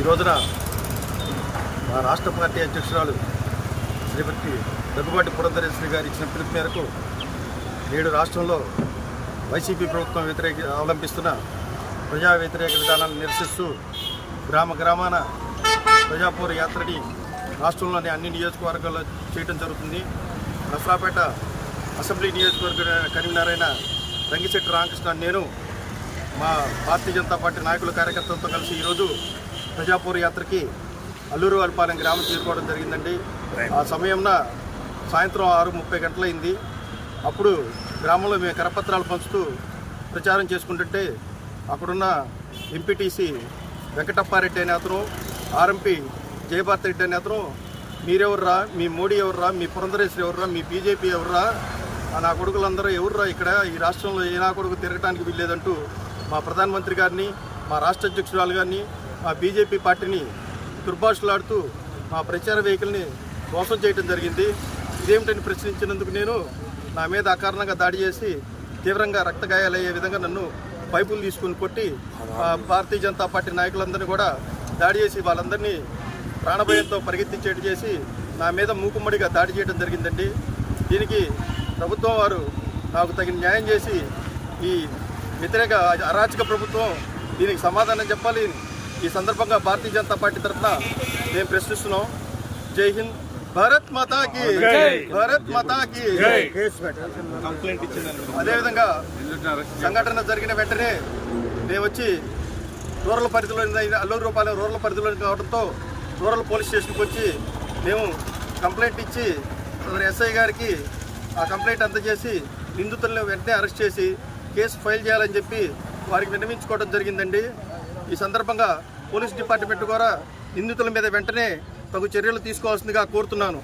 రోజున మా రాష్ట్ర పార్టీ అధ్యక్షురాలు శ్రీమతి దగ్గుబాటి పురంధరేశ్వరి గారు ఇచ్చిన పిలుపు మేరకు నేడు రాష్ట్రంలో వైసీపీ ప్రభుత్వం అవలంబిస్తున్న ప్రజా వ్యతిరేక విధానాలను నిరసిస్తూ గ్రామాన ప్రజాపూర యాత్రని రాష్ట్రంలోని అన్ని నియోజకవర్గాల్లో చేయడం జరుగుతుంది. నసరాపేట అసెంబ్లీ నియోజకవర్గ కన్వీనర్ అయిన రంగిశెట్టి రామకృష్ణ నేను మా భారతీయ జనతా పార్టీ నాయకుల కార్యకర్తలతో కలిసి ఈరోజు ప్రజాపూర యాత్రకి అల్లూరు వారిపాలెం గ్రామం చేరుకోవడం జరిగిందండి. ఆ సమయంన సాయంత్రం 6:30 గంటలైంది. అప్పుడు గ్రామంలో మేము కరపత్రాలు పంచుతూ ప్రచారం చేసుకుంటుంటే అక్కడున్న ఎంపీటీసీ వెంకటప్పారెడ్డి అనే అతను, ఆర్ఎంపీ జయభారత్ రెడ్డి అనే అతను, మీరెవర్రా, మీ మోడీ ఎవర్రా, మీ పురంధరేశ్వరి ఎవర్రా, మీ బీజేపీ ఎవర్రా, నా కొడుకులందరూ ఎవర్రా, ఇక్కడ ఈ రాష్ట్రంలో ఏ నా కొడుకు తిరగటానికి వీల్లేదంటూ మా ప్రధానమంత్రి గారిని, మా రాష్ట్ర అధ్యక్షురాలు గారిని, మా బీజేపీ పార్టీని దుర్భాషలాడుతూ మా ప్రచార వెహికల్ని మోసం చేయడం జరిగింది. ఇదేమిటని ప్రశ్నించినందుకు నేను నా మీద అకారణంగా దాడి చేసి తీవ్రంగా రక్తగాయాలయ్యే విధంగా నన్ను పైపులు తీసుకుని కొట్టి భారతీయ జనతా పార్టీ నాయకులందరినీ కూడా దాడి చేసి వాళ్ళందరినీ ప్రాణభయంతో పరిగెత్తించేట్టు చేసి నా మీద మూకుమ్మడిగా దాడి చేయడం జరిగిందండి. దీనికి ప్రభుత్వం వారు నాకు తగిన న్యాయం చేసి ఈ వ్యతిరేక అరాచక ప్రభుత్వం దీనికి సమాధానం చెప్పాలి. ఈ సందర్భంగా భారతీయ జనతా పార్టీ తరఫున మేము ప్రశ్నిస్తున్నాం. జై హింద్, భారత్ మాతాకి, భారత్ మాతాకి. అదేవిధంగా సంఘటన జరిగిన వెంటనే మేము వచ్చి రూరల్ పరిధిలో అల్లూరు రూపాయల రూరల్ పరిధిలో కావడంతో రూరల్ పోలీస్ స్టేషన్కి వచ్చి మేము కంప్లైంట్ ఇచ్చి ఎస్ఐ గారికి ఆ కంప్లైంట్ అందజేసి నిందితులను వెంటనే అరెస్ట్ చేసి కేసు ఫైల్ చేయాలని చెప్పి వారికి విన్నవించుకోవడం జరిగిందండి. ఈ సందర్భంగా పోలీస్ డిపార్ట్మెంట్ కూడా నిందితుల మీద వెంటనే తగు చర్యలు తీసుకోవాల్సిందిగా కోరుతున్నాను.